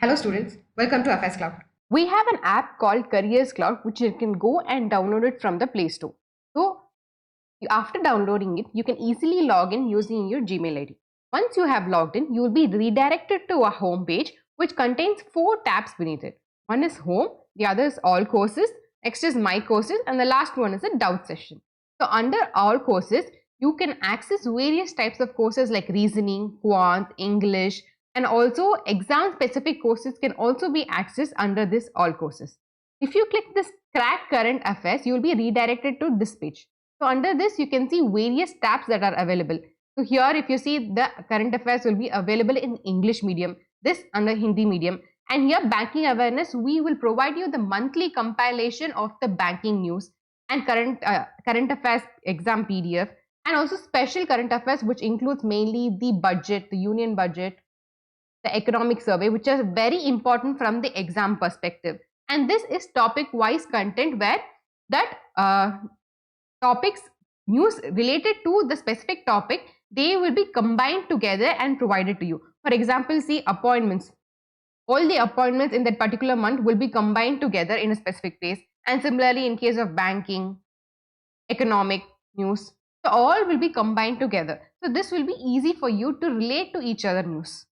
Hello students, welcome to AffairsCloud. We have an app called Careers Cloud which you can go and download it from the Play Store. So after downloading it, you can easily log in using your Gmail ID. Once you have logged in, you will be redirected to a home page which contains 4 tabs beneath it. One is Home, the other is All Courses, next is My Courses, and the last one is a Doubt Session. So under All Courses, you can access various types of courses like Reasoning, Quant, English, and also exam specific courses can also be accessed under this All Courses. If you click this Crack Current Affairs, you will be redirected to this page. So under this, you can see various tabs that are available. So here, if you see, the current affairs will be available in English medium, this under Hindi medium, and here banking awareness, we will provide you the monthly compilation of the banking news and current affairs exam PDF, and also special current affairs which includes mainly the budget, the union budget, the economic survey, which is very important from the exam perspective. And this is topic wise content where that topics news related to the specific topic, they will be combined together and provided to you. For example, see appointments. All the appointments in that particular month will be combined together in a specific place. And similarly, in case of banking, economic news, so all will be combined together. So this will be easy for you to relate to each other news.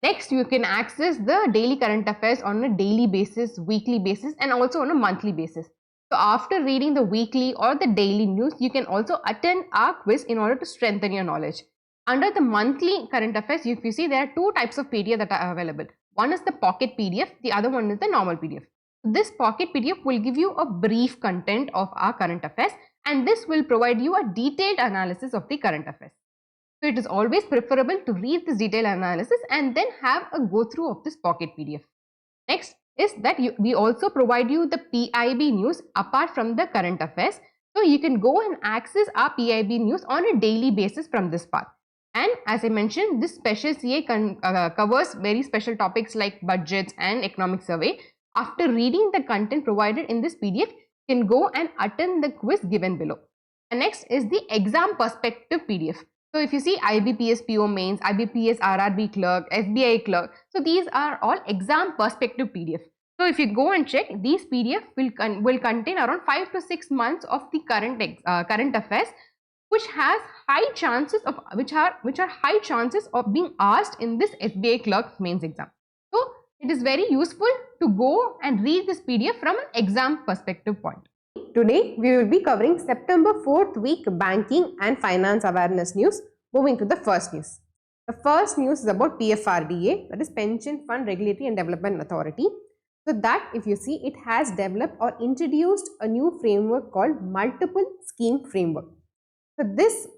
Next, you can access the daily current affairs on a daily basis, weekly basis, and also on a monthly basis. So after reading the weekly or the daily news, you can also attend our quiz in order to strengthen your knowledge. Under the monthly current affairs, if you see, there are 2 types of PDF that are available. One is the pocket PDF, the other one is the normal PDF. This pocket PDF will give you a brief content of our current affairs, and this will provide you a detailed analysis of the current affairs. So it is always preferable to read this detailed analysis and then have a go through of this pocket PDF. Next is that we also provide you the PIB news apart from the current affairs. So you can go and access our PIB news on a daily basis from this part. And as I mentioned, this special CA covers very special topics like budgets and economic survey. After reading the content provided in this PDF, you can go and attend the quiz given below. And next is the exam perspective PDF. So if you see IBPS PO Mains, IBPS RRB Clerk, SBI Clerk, so these are all exam perspective PDF. So if you go and check, these PDF will contain around 5 to 6 months of the current affairs, which has high chances of high chances of being asked in this SBI Clerk Mains exam. So it is very useful to go and read this PDF from an exam perspective point. Today, we will be covering September 4th week banking and finance awareness news. Moving to the first news. The first news is about PFRDA, that is Pension Fund Regulatory and Development Authority. So that, if you see, it has developed or introduced a new framework called Multiple Scheme Framework. So this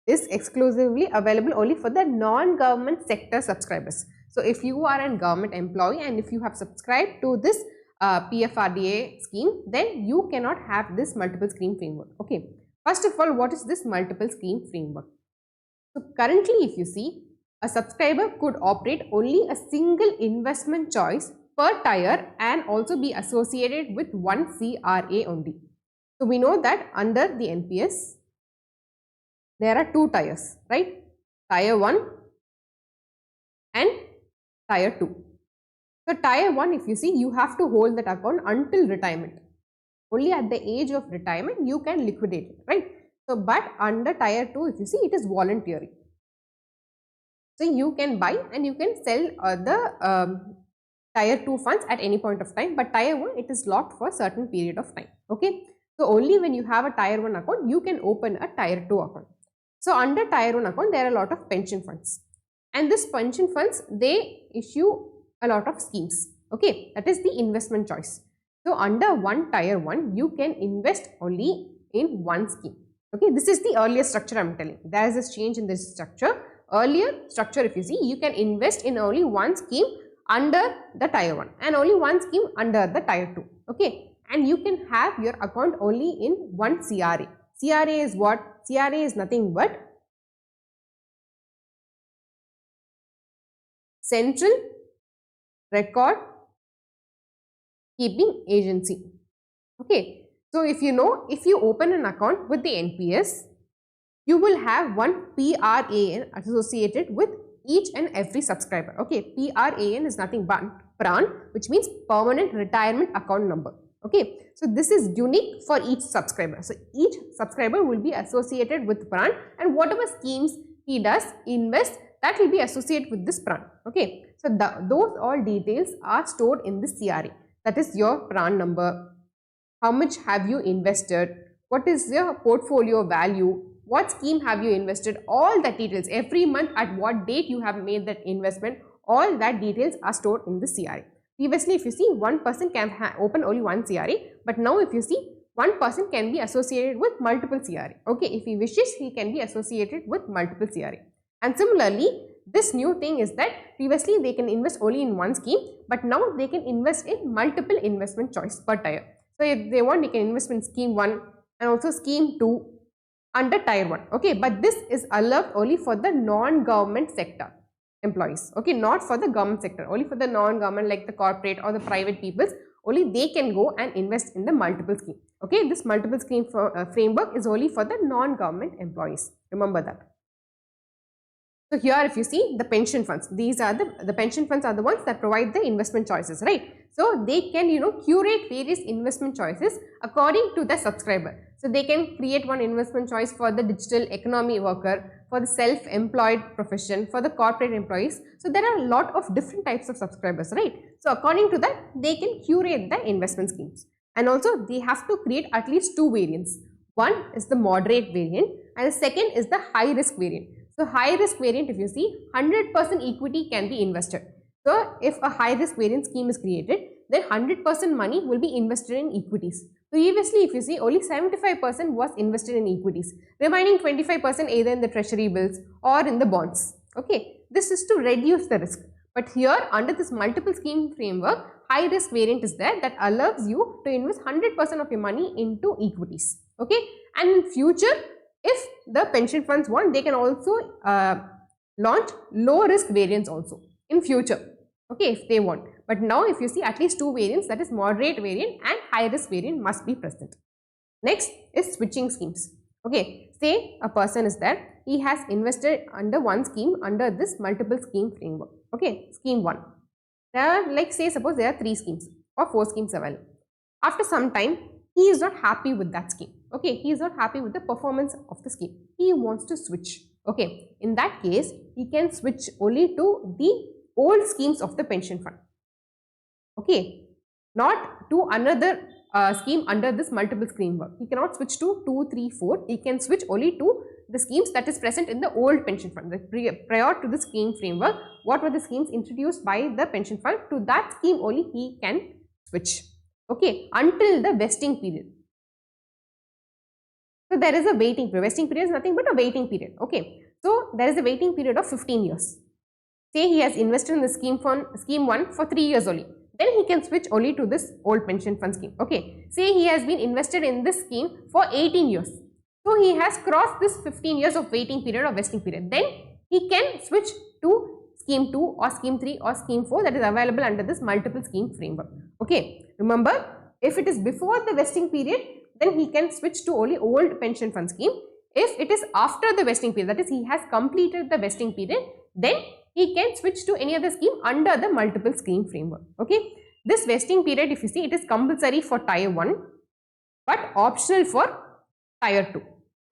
is exclusively available only for the non-government sector subscribers. So if you are a government employee and if you have subscribed to this PFRDA scheme, then you cannot have this multiple scheme framework. Okay, first of all, what is this multiple scheme framework? So currently, if you see, a subscriber could operate only a single investment choice per tier and also be associated with one CRA only. So we know that under the NPS, there are 2 tiers, right? Tier 1 and tier 2. So tier 1, if you see, you have to hold that account until retirement. Only at the age of retirement, you can liquidate it, right? So, but under tier 2, if you see, it is voluntary. So you can buy and you can sell the tier 2 funds at any point of time, but tier 1, it is locked for a certain period of time. Okay. So only when you have a tier 1 account, you can open a tier 2 account. So under tier 1 account, there are a lot of pension funds. And this pension funds, they issue a lot of schemes. Okay, that is the investment choice. So under one tier 1, you can invest only in one scheme. Okay, this is the earlier structure I am telling. There is a change in this structure. Earlier structure, if you see, you can invest in only one scheme under the tier 1 and only one scheme under the tier 2. Okay, and you can have your account only in one CRA. CRA is what? CRA is nothing but Central Record Keeping Agency. Okay, so if you know, if you open an account with the NPS, you will have one PRAN associated with each and every subscriber. Okay, PRAN is nothing but PRAN, which means permanent retirement account number. Okay, so this is unique for each subscriber. So each subscriber will be associated with PRAN, and whatever schemes he does invest, that will be associated with this PRAN. Okay, so those all details are stored in the CRA. That is your PRAN number. How much have you invested? What is your portfolio value? What scheme have you invested? All that details, every month at what date you have made that investment, all that details are stored in the CRA. Previously, if you see, one person can open only one CRA, but now if you see, one person can be associated with multiple CRA. Okay, if he wishes, he can be associated with multiple CRA. And similarly, this new thing is that previously they can invest only in one scheme, but now they can invest in multiple investment choice per tier. So if they want, they can invest in scheme 1 and also scheme 2 under tier 1. Okay, but this is allowed only for the non-government sector employees. Okay, not for the government sector, only for the non-government like the corporate or the private peoples, only they can go and invest in the multiple scheme. Okay, this multiple scheme framework is only for the non-government employees. Remember that. So here if you see the pension funds, these are the pension funds are the ones that provide the investment choices, right? So they can, curate various investment choices according to the subscriber. So they can create one investment choice for the digital economy worker, for the self-employed profession, for the corporate employees. So there are a lot of different types of subscribers, right? So according to that, they can curate the investment schemes. And also they have to create at least 2 variants. One is the moderate variant and the second is the high risk variant. So high risk variant, if you see, 100% equity can be invested. So if a high risk variant scheme is created, then 100% money will be invested in equities. Previously, if you see, only 75% was invested in equities, remaining 25% either in the treasury bills or in the bonds. Okay, this is to reduce the risk. But here, under this multiple scheme framework, high risk variant is there that allows you to invest 100% of your money into equities. Okay, and in future, if the pension funds want, they can also launch low risk variants also in future. Okay, if they want. But now if you see, at least 2 variants, that is moderate variant and high risk variant must be present. Next is switching schemes. Okay, say a person is there, he has invested under one scheme under this multiple scheme framework. Okay, scheme 1. There are, suppose there are 3 schemes or 4 schemes available. After some time, he is not happy with that scheme. Okay, he is not happy with the performance of the scheme. He wants to switch. Okay, in that case, he can switch only to the old schemes of the pension fund. Okay, not to another scheme under this multiple scheme work. He cannot switch to 2, 3, 4. He can switch only to the schemes that is present in the old pension fund. Prior to the scheme framework, what were the schemes introduced by the pension fund? To that scheme only he can switch. Okay, until the vesting period. So there is a waiting period. Vesting period is nothing but a waiting period. Okay, so there is a waiting period of 15 years. Say he has invested in the scheme 1 for 3 years only. Then he can switch only to this old pension fund scheme. Okay, say he has been invested in this scheme for 18 years. So he has crossed this 15 years of waiting period or vesting period. Then he can switch to scheme 2 or scheme 3 or scheme 4 that is available under this multiple scheme framework. Okay, remember, if it is before the vesting period, then he can switch to only old pension fund scheme. If it is after the vesting period, that is he has completed the vesting period, then he can switch to any other scheme under the multiple scheme framework. Okay, this vesting period, if you see, it is compulsory for tier 1 but optional for tier 2.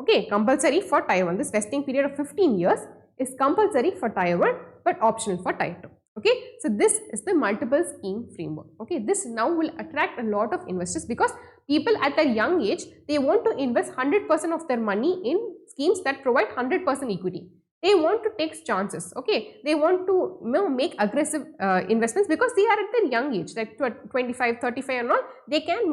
Okay, compulsory for tier 1. This vesting period of 15 years is compulsory for tier 1 but optional for tier 2. Okay, so this is the multiple scheme framework. Okay, this now will attract a lot of investors because people at a young age, they want to invest 100% of their money in schemes that provide 100% equity. They want to take chances. Okay, they want to make aggressive investments because they are at their young age, like 25, 35 and all. They can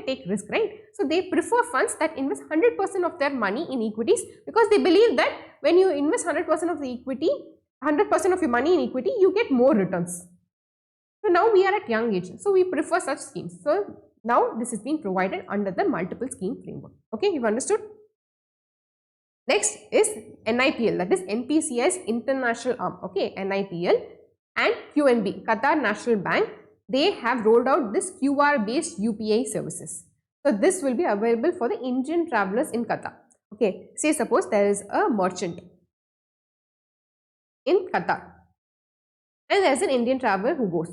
take risk, right? So they prefer funds that invest 100% of their money in equities because they believe that when you invest 100% of the equity, 100% of your money in equity, you get more returns. So now we are at young age, so we prefer such schemes. So now this is being provided under the multiple scheme framework. Okay, you've understood? Next is NIPL, that is NPCI's international arm. Okay, NIPL and QNB, Qatar National Bank, they have rolled out this QR based UPI services. So this will be available for the Indian travelers in Qatar. Okay, say suppose there is a merchant in Qatar. And there's an Indian traveler who goes.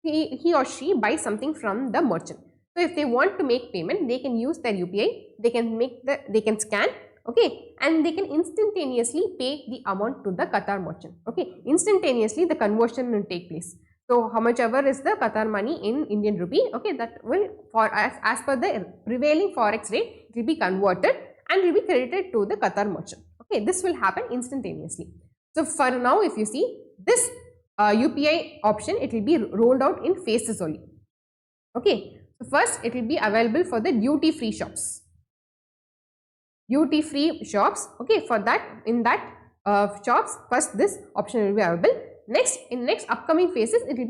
He or she buys something from the merchant. So if they want to make payment, they can use their UPI, they can scan, okay, and they can instantaneously pay the amount to the Qatar merchant. Okay, instantaneously the conversion will take place. So how much ever is the Qatar money in Indian rupee, okay, that will as per the prevailing forex rate, it will be converted and will be credited to the Qatar merchant. Okay, this will happen instantaneously. So for now, if you see this UPI option, it will be rolled out in phases only. Okay, so first it will be available for the duty free shops. Duty free shops, okay, for that, in that shops, first this option will be available. Next, in next upcoming phases, it will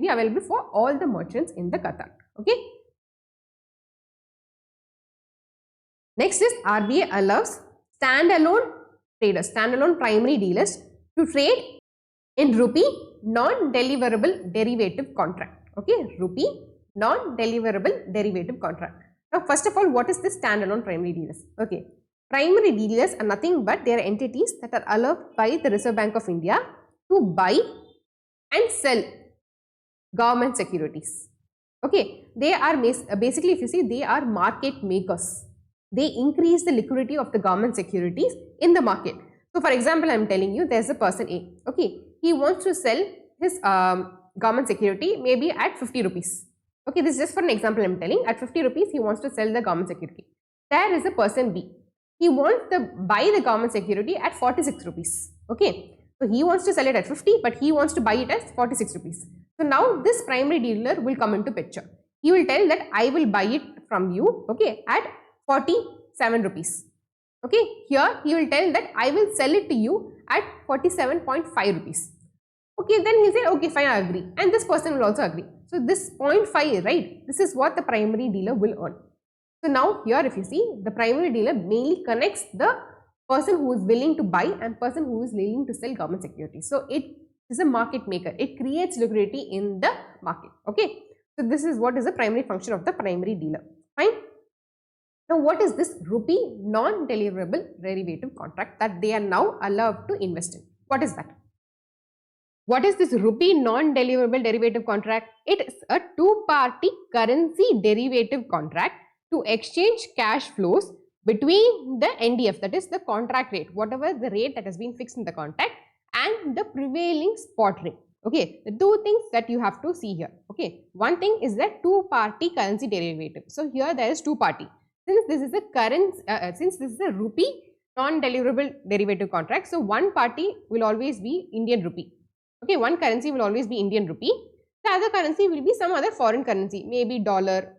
be available for all the merchants in the Qatar. Okay. Next is RBI allows standalone traders, standalone primary dealers to trade in rupee non-deliverable derivative contract. Okay, rupee non-deliverable derivative contract. Now, first of all, what is this standalone primary dealers? Okay, primary dealers are nothing but they are entities that are allowed by the Reserve Bank of India to buy and sell government securities. Okay, they are basically, if you see, they are market makers. They increase the liquidity of the government securities in the market. So, for example, I am telling you, there is a person A. Okay, he wants to sell his government security maybe at 50 rupees. Okay, this is just for an example I am telling. At 50 rupees, he wants to sell the government security. There is a person B. He wants to buy the government security at 46 rupees. Okay, so he wants to sell it at 50, but he wants to buy it at 46 rupees. So now this primary dealer will come into picture. He will tell that I will buy it from you, okay, at 47 rupees. Okay, here he will tell that I will sell it to you at 47.5 rupees. Okay, then he said, okay, fine, I agree. And this person will also agree. So this 0.5, right, this is what the primary dealer will earn. So now here, if you see, the primary dealer mainly connects the person who is willing to buy and person who is willing to sell government securities. So it is a market maker. It creates liquidity in the market. Okay, so this is what is the primary function of the primary dealer. Fine. Now, what is this rupee non-deliverable derivative contract that they are now allowed to invest in? What is that? What is this rupee non-deliverable derivative contract? It is a two-party currency derivative contract to exchange cash flows between the NDF, that is the contract rate, whatever the rate that has been fixed in the contract, and the prevailing spot rate. Okay, the two things that you have to see here. Okay, one thing is that two-party currency derivative. So here there is two-party. Since this is a rupee non-deliverable derivative contract, so one party will always be Indian rupee. Okay, one currency will always be Indian rupee. The other currency will be some other foreign currency, maybe dollar,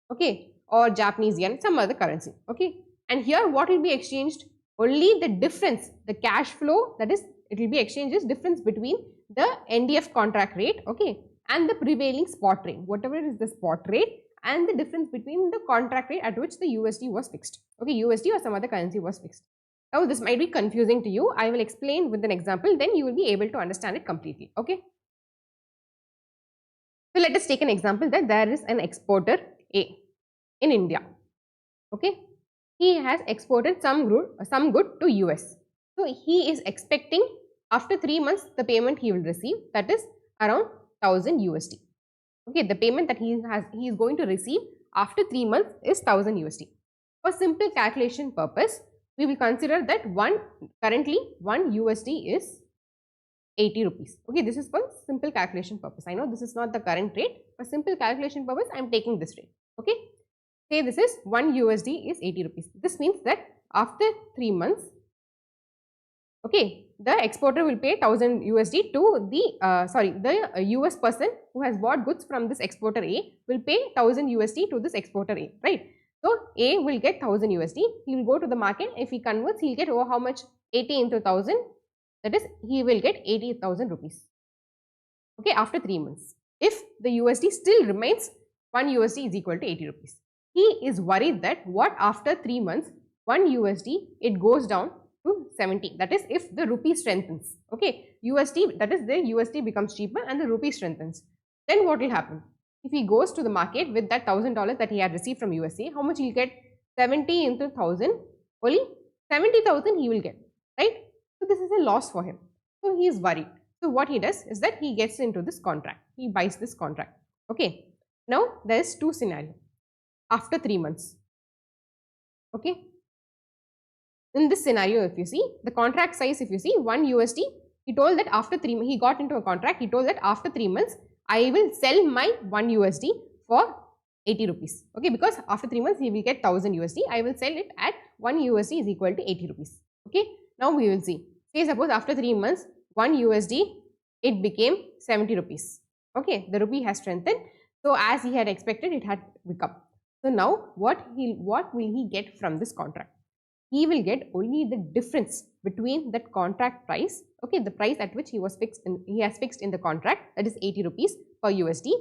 okay, or Japanese yen, some other currency. Okay, and here what will be exchanged? Only the difference, the cash flow, that is, it will be exchanged is difference between the NDF contract rate, okay, and the prevailing spot rate, whatever is the spot rate, and the difference between the contract rate at which the USD was fixed. Okay, USD or some other currency was fixed. Now, this might be confusing to you. I will explain with an example, then you will be able to understand it completely. Okay. So, let us take an example that there is an exporter A in India. Okay. He has exported some good to US. So, he is expecting after 3 months the payment he will receive, that is around 1000 USD. Okay, the payment that he is going to receive after 3 months is 1000 USD. For simple calculation purpose, we will consider that currently 1 USD is 80 rupees. Okay, this is for simple calculation purpose. I know this is not the current rate. For simple calculation purpose, I am taking this rate. Okay, say this is 1 USD is 80 rupees. This means that after 3 months, okay, the exporter will pay 1000 USD to the US person who has bought goods from this exporter A will pay 1000 USD to this exporter A, right? So, A will get 1000 USD, he will go to the market, if he converts, he will get how much? 80 into 1000, that is, he will get 80,000 rupees, okay, after 3 months. If the USD still remains 1 USD is equal to 80 rupees. He is worried that what after 3 months, 1 USD, it goes down to 70, that is if the rupee strengthens, okay, USD, that is the USD becomes cheaper and the rupee strengthens. Then what will happen? If he goes to the market with that $1000 that he had received from USA, how much he will get? 70 into 1000, only 70,000 he will get, right? So this is a loss for him. So he is worried. So what he does is that he gets into this contract. He buys this contract. Okay. Now there is two scenarios. After 3 months. Okay. In this scenario, if you see the contract size, if you see 1 USD, he told that after 3 months, he got into a contract. He told that after 3 months, I will sell my 1 USD for 80 rupees. Okay. Because after 3 months, he will get 1000 USD. I will sell it at 1 USD is equal to 80 rupees. Okay. Now we will see. Say suppose after 3 months, 1 USD, it became 70 rupees. Okay. The rupee has strengthened. So as he had expected, it had become. So now what will he get from this contract? He will get only the difference between that contract price, okay, the price at which he has fixed in the contract, that is 80 rupees per USD.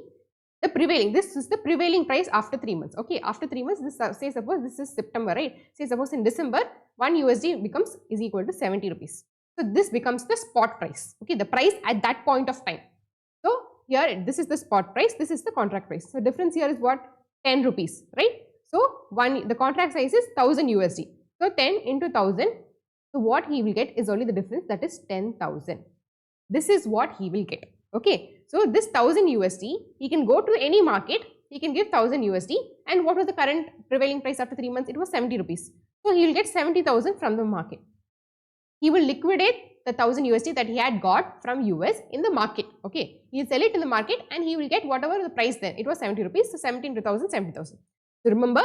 The prevailing, this is the prevailing price after 3 months. Okay, after 3 months, this say suppose this is September, right? Say suppose in December, 1 USD is equal to 70 rupees. So this becomes the spot price. Okay, the price at that point of time. So here this is the spot price, this is the contract price. So difference here is what? 10 rupees, right? So the contract size is 1000 USD. So 10 into 1000. So what he will get is only the difference, that is 10,000. This is what he will get. Okay. So this 1000 USD, he can go to any market, he can give 1000 USD. And what was the current prevailing price after 3 months? It was 70 rupees. So he will get 70,000 from the market. He will liquidate the 1000 USD that he had got from US in the market. Okay. He will sell it in the market and he will get whatever the price then. It was 70 rupees. So 70 into 1000, 70,000. So remember,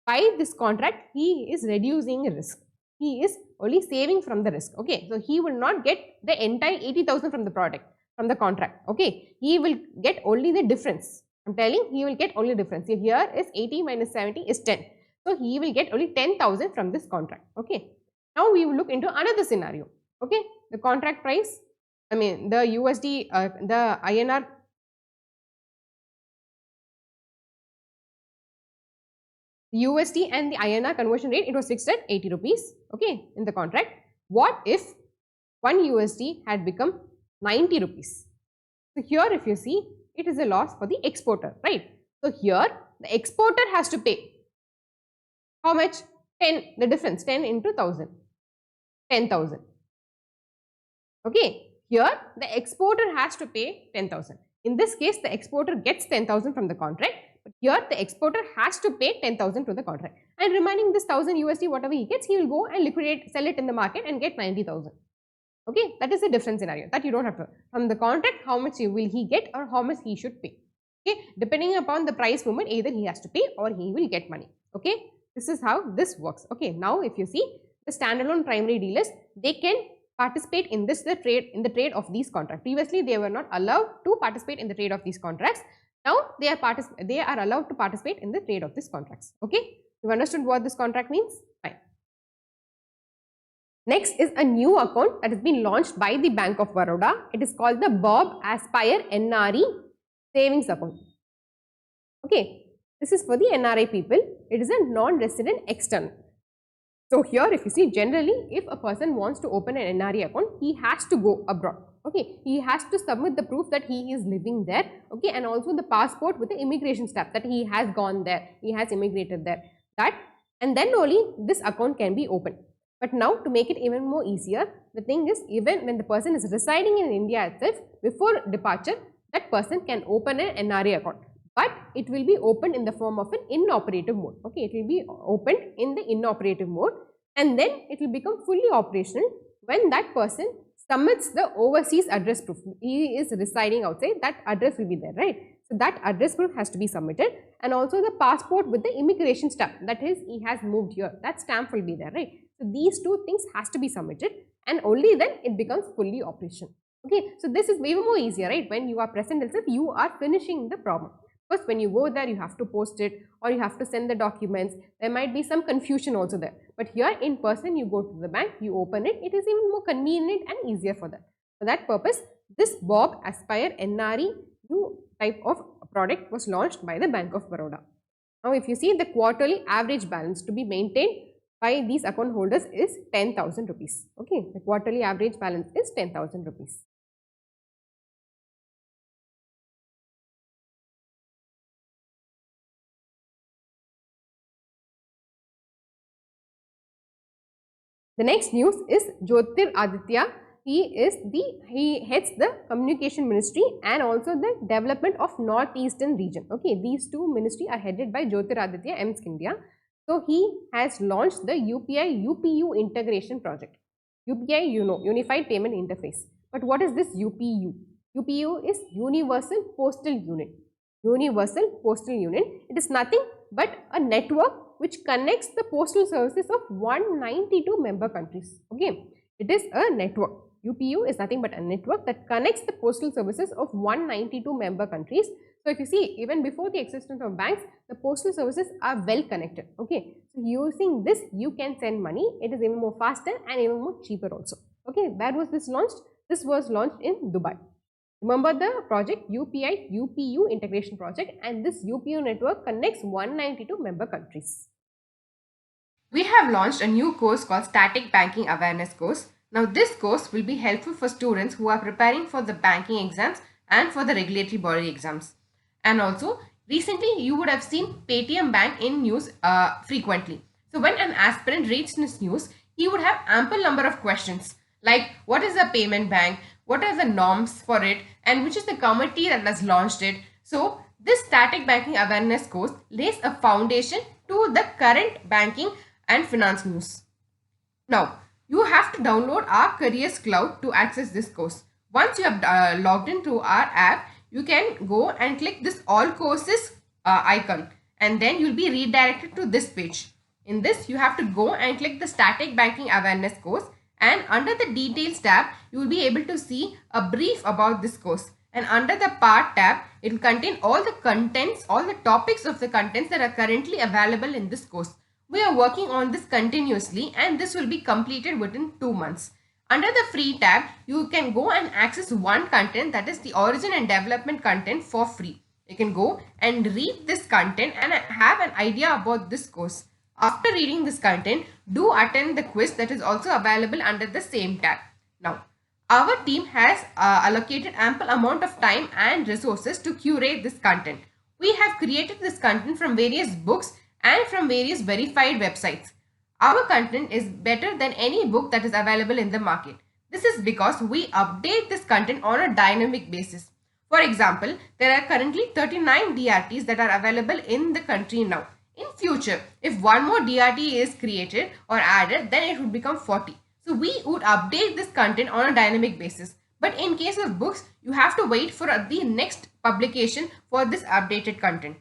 by this contract, he is reducing risk. He is only saving from the risk. Okay. So he will not get the entire 80,000 from the product, from the contract. Okay. He will get only the difference. I'm telling, he will get only difference. So here is 80 minus 70 is 10. So he will get only 10,000 from this contract. Okay. Now we will look into another scenario. Okay. The contract price, I mean the USD, the INR, the USD and the INR conversion rate, it was fixed at 80 rupees, okay, in the contract. What if 1 USD had become 90 rupees? So here if you see, it is a loss for the exporter, right? So here the exporter has to pay how much? 10, the difference, 10 into 1000, 10,000. Okay, here the exporter has to pay 10,000. In this case, the exporter gets 10,000 from the contract. But here the exporter has to pay 10,000 to the contract, and remaining this 1000 USD, whatever he gets, he will go and liquidate, sell it in the market and get 90,000. Okay, that is a different scenario that you don't have to. From the contract, how much will he get or how much he should pay? Okay, depending upon the price movement, either he has to pay or he will get money. Okay, this is how this works. Okay, now if you see the standalone primary dealers, they can participate in this trade of these contracts. Previously, they were not allowed to participate in the trade of these contracts. Now they are allowed to participate in the trade of these contracts. Okay, you understood what this contract means? Fine. Next is a new account that has been launched by the Bank of Baroda. It is called the Bob Aspire NRE Savings Account. Okay, this is for the NRI people. It is a non-resident external. So here if you see, generally if a person wants to open an NRE account, he has to go abroad. Okay, he has to submit the proof that he is living there. Okay, and also the passport with the immigration stamp that he has gone there, he has immigrated there. That, and then only this account can be opened. But now to make it even more easier, the thing is, even when the person is residing in India itself, before departure, that person can open an NRE account. But it will be opened in the form of an inoperative mode. Okay, it will be opened in the inoperative mode, and then it will become fully operational when that person submits the overseas address proof. He is residing outside, that address will be there, right? So that address proof has to be submitted, and also the passport with the immigration stamp, that is, he has moved here, that stamp will be there, right? So these two things has to be submitted, and only then it becomes fully operational. Okay, so this is even more easier, right? When you are present itself, you are finishing the problem. First, when you go there, you have to post it or you have to send the documents. There might be some confusion also there. But here in person, you go to the bank, you open it. It is even more convenient and easier for that. For that purpose, this Bob Aspire NRE new type of product was launched by the Bank of Baroda. Now, if you see, the quarterly average balance to be maintained by these account holders is 10,000 rupees. Okay, the quarterly average balance is 10,000 rupees. The next news is Jyotir Aditya. he heads the communication ministry and also the development of northeastern region. Okay, these two ministries are headed by Jyotiraditya M. Scindia. So he has launched the UPI-UPU integration project. UPI, you know, Unified Payment Interface. But what is this UPU? UPU is Universal Postal Unit. Universal Postal Unit. It is nothing but a network which connects the postal services of 192 member countries. Okay, it is a network. UPU is nothing but a network that connects the postal services of 192 member countries. So if you see, even before the existence of banks, the postal services are well connected. Okay, so using this, you can send money. It is even more faster and even more cheaper also. Okay, where was this launched? This was launched in Dubai. Remember the project UPI-UPU integration project, and this UPU network connects 192 member countries. We have launched a new course called Static Banking Awareness course. Now this course will be helpful for students who are preparing for the banking exams and for the regulatory body exams. And also recently you would have seen Paytm Bank in news frequently. So when an aspirant reads this news, he would have ample number of questions like what is a payment bank, what are the norms for it, and which is the committee that has launched it. So this static banking awareness course lays a foundation to the current banking and finance news. Now you have to download our Careers Cloud to access this course. Once you have logged into our app, you can go and click this all courses icon, and then you'll be redirected to this page. In this, you have to go and click the static banking awareness course, and under the details tab, you will be able to see a brief about this course. And under the part tab, it will contain all the contents, all the topics of the contents that are currently available in this course. We are working on this continuously, and this will be completed within 2 months. Under the free tab, you can go and access one content, that is the origin and development content, for free. You can go and read this content and have an idea about this course. After reading this content, do attend the quiz that is also available under the same tab. Now, our team has allocated ample amount of time and resources to curate this content. We have created this content from various books and from various verified websites. Our content is better than any book that is available in the market. This is because we update this content on a dynamic basis. For example, there are currently 39 DRTs that are available in the country now. In future, if one more DRT is created or added, then it would become 40. So we would update this content on a dynamic basis. But in case of books, you have to wait for the next publication for this updated content.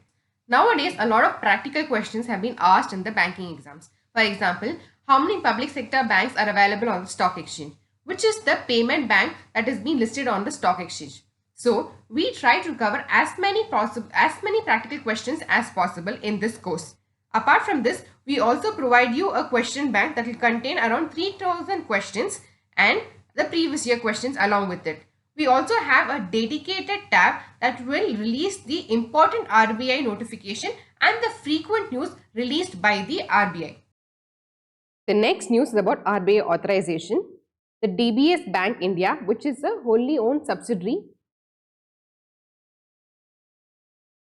Nowadays, a lot of practical questions have been asked in the banking exams. For example, how many public sector banks are available on the stock exchange? Which is the payment bank that is being listed on the stock exchange? So, we try to cover as many practical questions as possible in this course. Apart from this, we also provide you a question bank that will contain around 3000 questions and the previous year questions along with it. We also have a dedicated tab that will release the important RBI notification and the frequent news released by the RBI. The next news is about RBI authorization. The DBS Bank India, which is a wholly owned subsidiary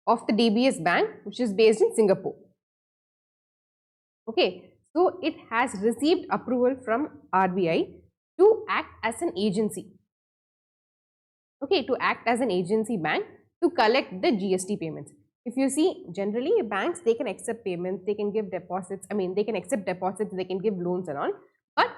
of the DBS Bank, which is based in Singapore. Okay, so it has received approval from RBI to act as an agency. Okay, to act as an agency bank to collect the GST payments. If you see, generally banks, they can accept payments, they can give deposits, they can accept deposits, they can give loans and all. But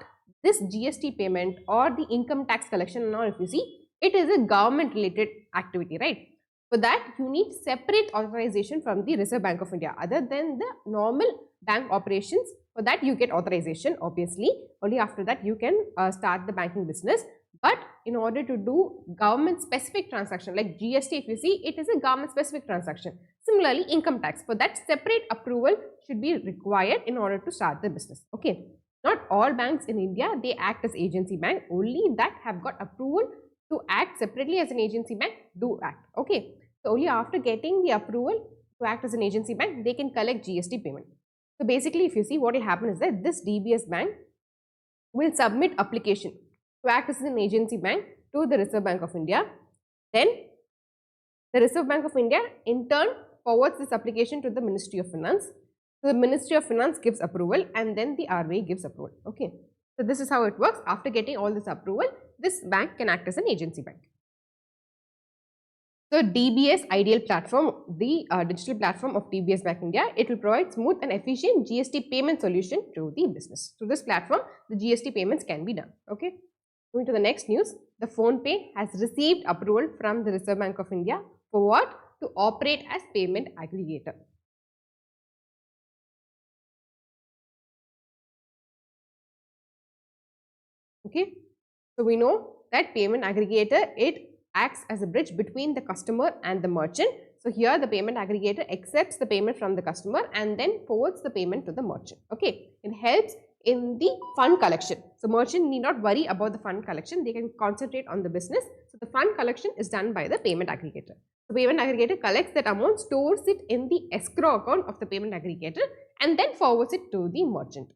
this GST payment or the income tax collection and all, if you see, it is a government related activity, right? For that, you need separate authorization from the Reserve Bank of India. Other than the normal bank operations, for that you get authorization, obviously. Only after that you can start the banking business. But in order to do government specific transaction like GST, if you see, it is a government specific transaction. Similarly, income tax, for that separate approval should be required in order to start the business. Okay, not all banks in India, they act as agency bank. Only that have got approval to act separately as an agency bank do act. Okay, so only after getting the approval to act as an agency bank, they can collect GST payment. So basically, if you see, what will happen is that this DBS bank will submit application to act as an agency bank to the Reserve Bank of India. Then the Reserve Bank of India in turn forwards this application to the Ministry of Finance. So the Ministry of Finance gives approval and then the RBI gives approval. Okay, so this is how it works. After getting all this approval, this bank can act as an agency bank. So DBS Ideal Platform, the digital platform of DBS Bank India, it will provide smooth and efficient GST payment solution to the business. Through this platform, the GST payments can be done. Okay. Moving to the next news, the PhonePe has received approval from the Reserve Bank of India for what? To operate as payment aggregator. Okay. So we know that payment aggregator, it acts as a bridge between the customer and the merchant. So here the payment aggregator accepts the payment from the customer and then forwards the payment to the merchant. Okay. It helps in the fund collection. So merchant need not worry about the fund collection. They can concentrate on the business. So the fund collection is done by the payment aggregator. The payment aggregator collects that amount, stores it in the escrow account of the payment aggregator and then forwards it to the merchant.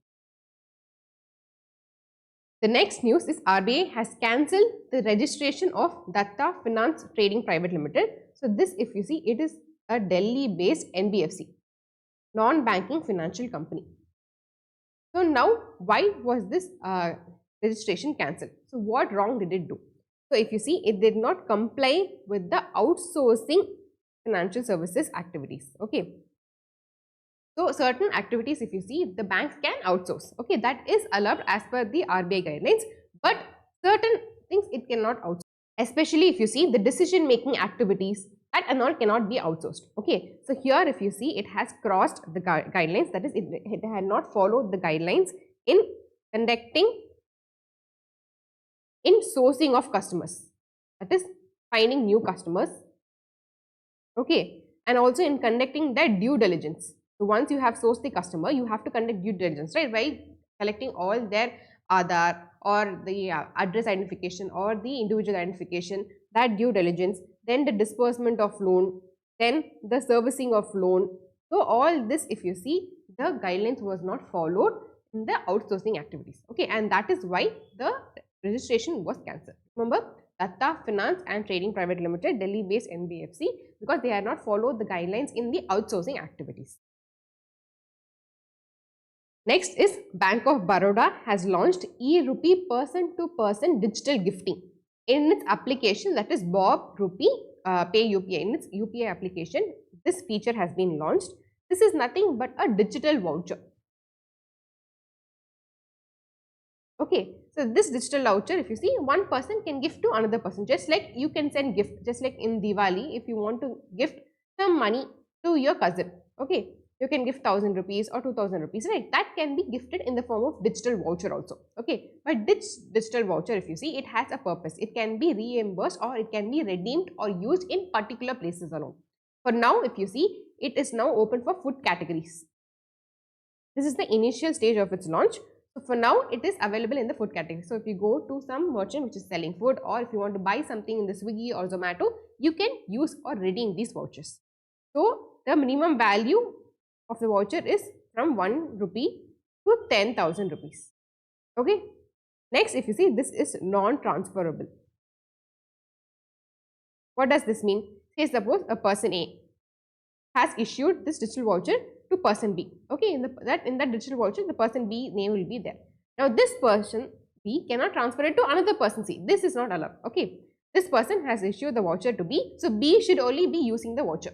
The next news is RBI has cancelled the registration of Datta Finance Trading Private Limited. So this, if you see, it is a Delhi-based NBFC, non-banking financial company. So now, why was this registration cancelled? So what wrong did it do? So if you see, it did not comply with the outsourcing financial services activities. Okay. So certain activities, if you see, the banks can outsource. Okay, that is allowed as per the RBI guidelines, but certain things it cannot outsource. Especially if you see the decision-making activities, that and all cannot be outsourced. Okay, so here if you see, it has crossed the guidelines. That is, it had not followed the guidelines in conducting, in sourcing of customers. That is, finding new customers. Okay, and also in conducting the due diligence. So once you have sourced the customer, you have to conduct due diligence, right? By collecting all their Aadhaar or the address identification or the individual identification, that due diligence, then the disbursement of loan, then the servicing of loan. So all this, if you see, the guidelines was not followed in the outsourcing activities. Okay, and that is why the registration was cancelled. Remember, Datta Finance and Trading Private Limited, Delhi-based NBFC, because they had not followed the guidelines in the outsourcing activities. Next is Bank of Baroda has launched eRUPI person-to-person digital gifting in its application, that is BoI Pay UPI. In its UPI application, this feature has been launched. This is nothing but a digital voucher. Okay, so this digital voucher, if you see, one person can gift to another person, just like you can send gift, just like in Diwali, if you want to gift some money to your cousin. Okay, you can gift 1000 rupees or 2000 rupees, right? That can be gifted in the form of digital voucher also. Okay, but this digital voucher, if you see, it has a purpose. It can be reimbursed or it can be redeemed or used in particular places alone. For now, if you see, it is now open for food categories. This is the initial stage of its launch. So for now, it is available in the food category. So if you go to some merchant which is selling food, or if you want to buy something in the Swiggy or Zomato, you can use or redeem these vouchers. So the minimum value of the voucher is from 1 rupee to 10,000 rupees. Okay. Next, if you see, this is non-transferable. What does this mean? Say suppose a person A has issued this digital voucher to person B. Okay, in that digital voucher, the person B name will be there. Now this person B cannot transfer it to another person C. This is not allowed. Okay, this person has issued the voucher to B, so B should only be using the voucher.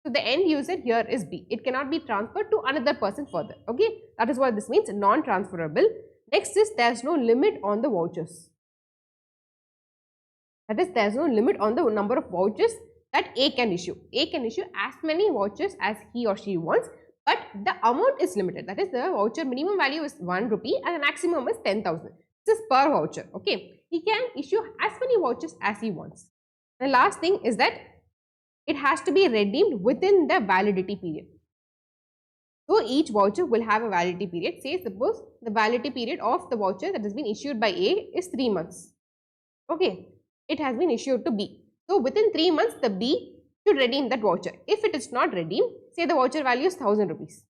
So the end user here is B. It cannot be transferred to another person further. Okay, that is what this means, non-transferable. Next is there is no limit on the vouchers. That is, there is no limit on the number of vouchers that A can issue. A can issue as many vouchers as he or she wants, but the amount is limited. That is, the voucher minimum value is 1 rupee and the maximum is 10,000. This is per voucher. Okay, he can issue as many vouchers as he wants. The last thing is that it has to be redeemed within the validity period. So each voucher will have a validity period. Say suppose the validity period of the voucher that has been issued by A is 3 months. Okay, it has been issued to B. So within 3 months, the B should redeem that voucher. If it is not redeemed, say the voucher value is 1000 rupees.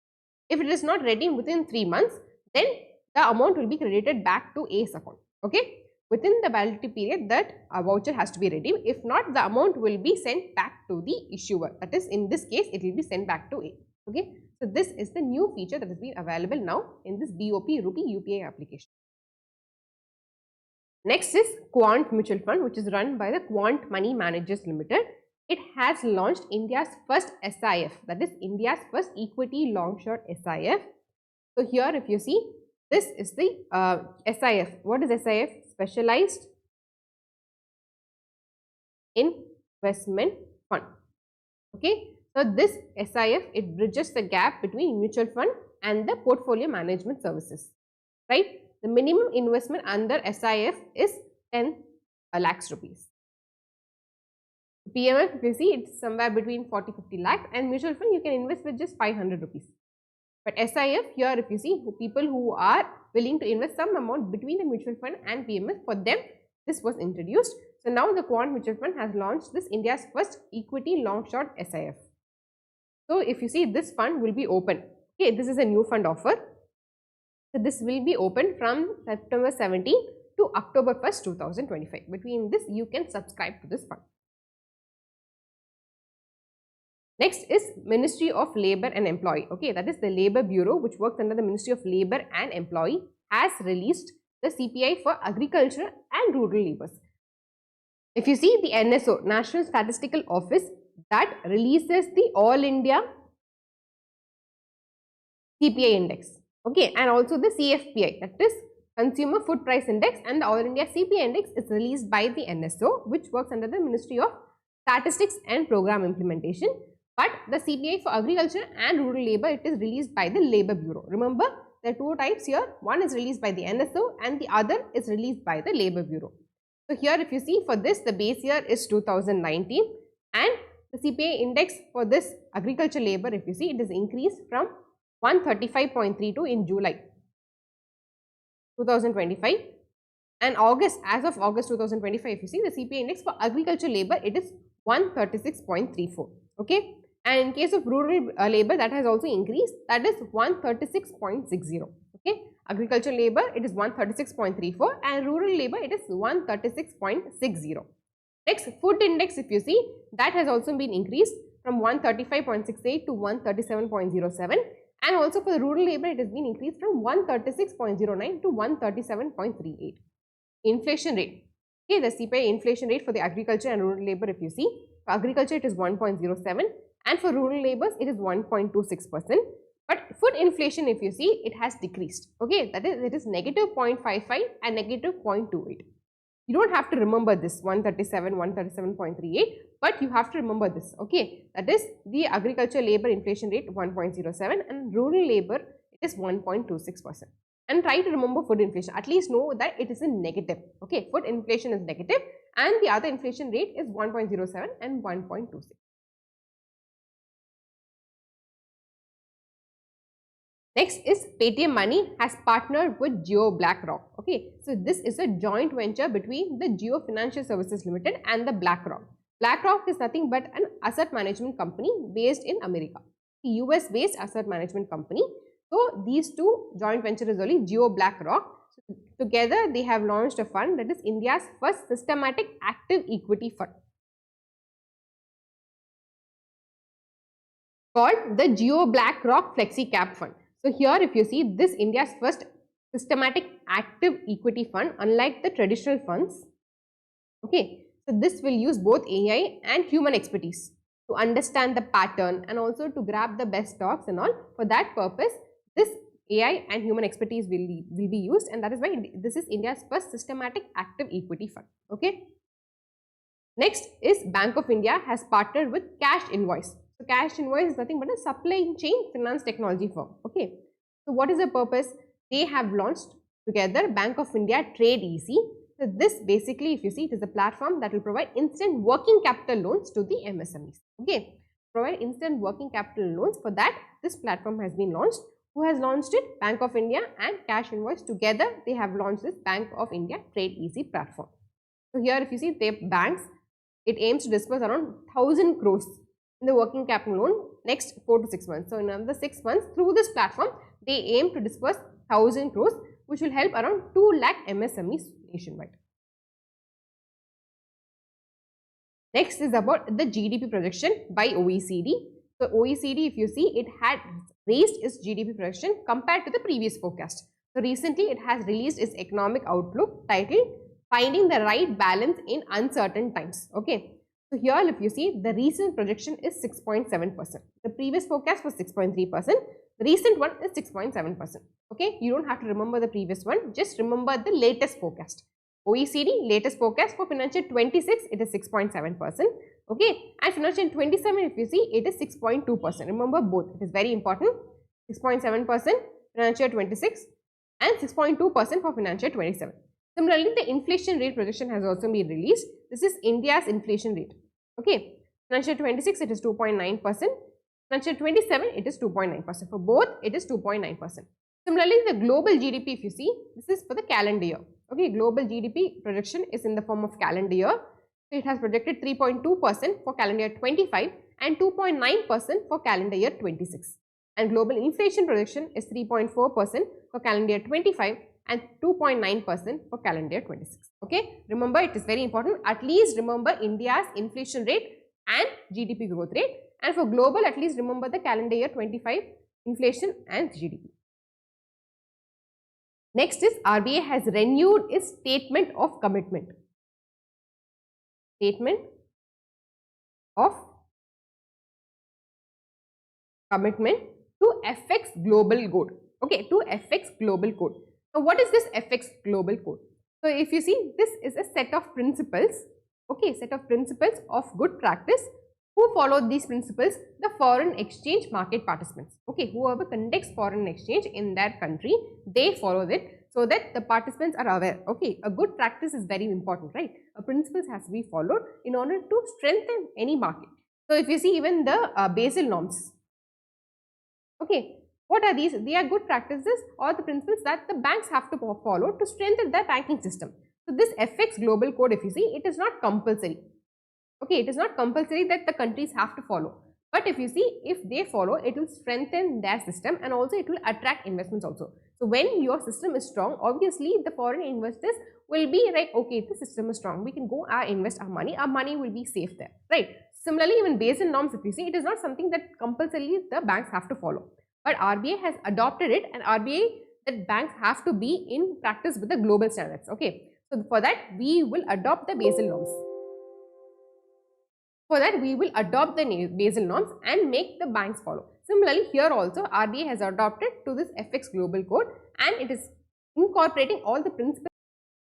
If it is not redeemed within 3 months, then the amount will be credited back to A's account. Okay, within the validity period, that a voucher has to be redeemed. If not, the amount will be sent back to the issuer. That is, in this case, it will be sent back to A. Okay, so this is the new feature that has been available now in this BOP RUPI UPI application. Next is Quant Mutual Fund, which is run by the Quant Money Managers Limited. It has launched India's first SIF, that is India's first equity long short SIF. So here if you see, this is the SIF. What is SIF? Specialized Investment Fund. Okay, so this SIF, it bridges the gap between mutual fund and the portfolio management services, right? The minimum investment under SIF is 10 lakhs rupees. PMF, if you see, it's somewhere between 40-50 lakhs, and mutual fund you can invest with just 500 rupees. But SIF, here if you see, people who are willing to invest some amount between the mutual fund and PMF, for them this was introduced. So now the Quant Mutual Fund has launched this India's first equity long short SIF. So if you see, this fund will be open. Okay, this is a new fund offer. So this will be open from September 17 to October 1st, 2025. Between this, you can subscribe to this fund. Next is Ministry of Labour and Employee. Okay, that is the Labour Bureau, which works under the Ministry of Labour and Employee, has released the CPI for agriculture and rural labours. If you see, the NSO, National Statistical Office, that releases the All India CPI Index. Okay, and also the CFPI, that is Consumer Food Price Index, and the All India CPI Index is released by the NSO, which works under the Ministry of Statistics and Program Implementation. But the CPI for agriculture and rural labour, it is released by the Labour Bureau. Remember, there are two types here. One is released by the NSO and the other is released by the Labour Bureau. So here if you see, for this the base year is 2019, and the CPI index for this agriculture labour, if you see, it is increased from 135.32 in July 2025, and as of August 2025, if you see, the CPI index for agriculture labour, it is 136.34. Okay, and in case of rural labour, that has also increased, that is 136.60. Okay, agriculture labour, it is 136.34, and rural labour, it is 136.60. Next, food index, if you see, that has also been increased from 135.68 to 137.07, and also for the rural labour, it has been increased from 136.09 to 137.38. Inflation rate. Okay, the CPI inflation rate for the agriculture and rural labour, if you see, for agriculture it is 1.07, and for rural labours it is 1.26%. But food inflation, if you see, it has decreased. Okay, that is, it is negative 0.55 and negative 0.28. You don't have to remember this 137, 137.38, but you have to remember this. Okay, that is the agriculture labour inflation rate 1.07 and rural labour it is 1.26%. And try to remember food inflation. At least know that it is in negative. Okay, food inflation is negative and the other inflation rate is 1.07 and 1.26. Next is Paytm Money has partnered with Jio BlackRock. Okay, so this is a joint venture between the Jio Financial Services Limited and the BlackRock. BlackRock is nothing but an asset management company based in America, a US based asset management company. So these two joint ventures is only Jio BlackRock. So together they have launched a fund that is India's first systematic active equity fund called the Jio BlackRock Flexi Cap Fund. So here if you see, this India's first systematic active equity fund, unlike the traditional funds. Okay, so this will use both AI and human expertise to understand the pattern and also to grab the best stocks and all. For that purpose, this AI and human expertise will be used, and that is why this is India's first systematic active equity fund. Okay. Next is Bank of India has partnered with CashInvoice. So CashInvoice is nothing but a supply chain finance technology firm. Okay. So what is the purpose? They have launched together Bank of India Trade Easy. So this basically, if you see, it is a platform that will provide instant working capital loans to the MSMEs. Okay. Provide instant working capital loans. For that, this platform has been launched. Who has launched it? Bank of India and CashInvoice together, they have launched this Bank of India Trade Easy platform. So here if you see, their banks, it aims to disburse around 1,000 crores in the working capital loan next 4 to 6 months. So in another 6 months, through this platform, they aim to disburse 1,000 crores, which will help around 2 lakh MSMEs nationwide. Next is about the GDP projection by OECD. So OECD, if you see, it had raised its GDP projection compared to the previous forecast. So recently, it has released its economic outlook titled finding the right balance in uncertain times. Okay. So here if you see, the recent projection is 6.7%. The previous forecast was 6.3%. The recent one is 6.7%. Okay. You don't have to remember the previous one. Just remember the latest forecast. OECD latest forecast for financial 26, it is 6.7%. Okay. And financial 27, if you see, it is 6.2%. Remember both. It is very important. 6.7% financial 26 and 6.2% for financial 27. Similarly, the inflation rate projection has also been released. This is India's inflation rate. Okay. Financial 26, it is 2.9%. Financial 27, it is 2.9%. For both, it is 2.9%. Similarly, the global GDP, if you see, this is for the calendar year. Okay, global GDP projection is in the form of calendar year. So, it has projected 3.2% for calendar year 25 and 2.9% for calendar year 26. And global inflation projection is 3.4% for calendar year 25 and 2.9% for calendar year 26. Okay, remember it is very important. At least remember India's inflation rate and GDP growth rate. And for global, at least remember the calendar year 25 inflation and GDP. Next is RBI has renewed its statement of commitment. Statement of commitment to FX Global Code. Okay, to FX Global Code. Now, what is this FX Global Code? So, if you see, this is a set of principles. Okay, set of principles of good practice. Who follow these principles? The foreign exchange market participants. Okay, whoever conducts foreign exchange in their country, they follow it so that the participants are aware. Okay, a good practice is very important, right? A principles has to be followed in order to strengthen any market. So, if you see even the Basel norms. Okay, what are these? They are good practices or the principles that the banks have to follow to strengthen their banking system. So, this FX Global Code, if you see, it is not compulsory. Okay, it is not compulsory that the countries have to follow. But if you see, if they follow, it will strengthen their system and also it will attract investments also. So, when your system is strong, obviously the foreign investors will be like, okay, the system is strong, we can go invest our money will be safe there, right? Similarly, even Basel norms, if you see, it is not something that compulsorily the banks have to follow. But RBI has adopted it, and RBI that banks have to be in practice with the global standards. Okay, so for that we will adopt the Basel norms. For that, we will adopt the Basel norms and make the banks follow. Similarly, here also RBI has adopted to this FX Global Code and it is incorporating all the principles.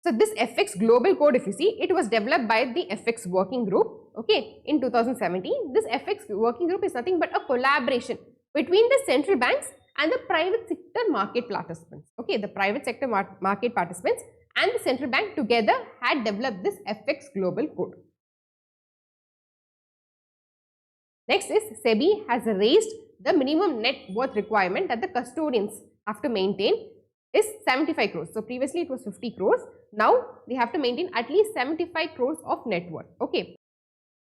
So, this FX Global Code, if you see, it was developed by the FX Working Group, okay, in 2017. This FX Working Group is nothing but a collaboration between the central banks and the private sector market participants. Okay, the private sector market participants and the central bank together had developed this FX Global Code. Next is SEBI has raised the minimum net worth requirement that the custodians have to maintain is 75 crores. So, previously it was 50 crores. Now, they have to maintain at least 75 crores of net worth. Okay.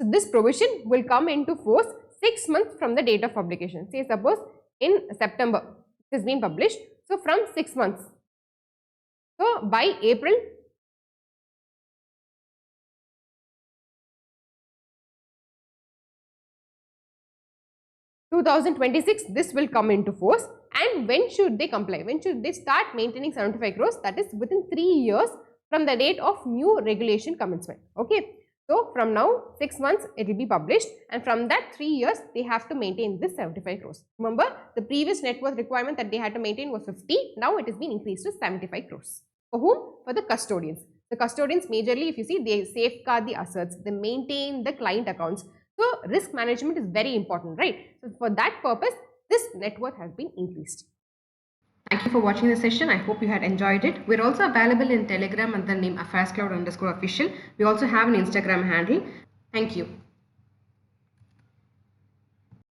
So, this provision will come into force 6 months from the date of publication. Say suppose in September it has been published. So, from 6 months. So, by April 2026, this will come into force. And when should they comply? When should they start maintaining 75 crores? That is within 3 years from the date of new regulation commencement. Okay. So, from now 6 months it will be published, and from that 3 years they have to maintain this 75 crores. Remember, the previous net worth requirement that they had to maintain was 50. Now, it has been increased to 75 crores. For whom? For the custodians. The custodians majorly, if you see, they safeguard the assets, they maintain the client accounts. So, risk management is very important, right? So, for that purpose, this net worth has been increased. Thank you for watching the session. I hope you had enjoyed it. We're also available in Telegram under the name AffairsCloud_official. We also have an Instagram handle. Thank you.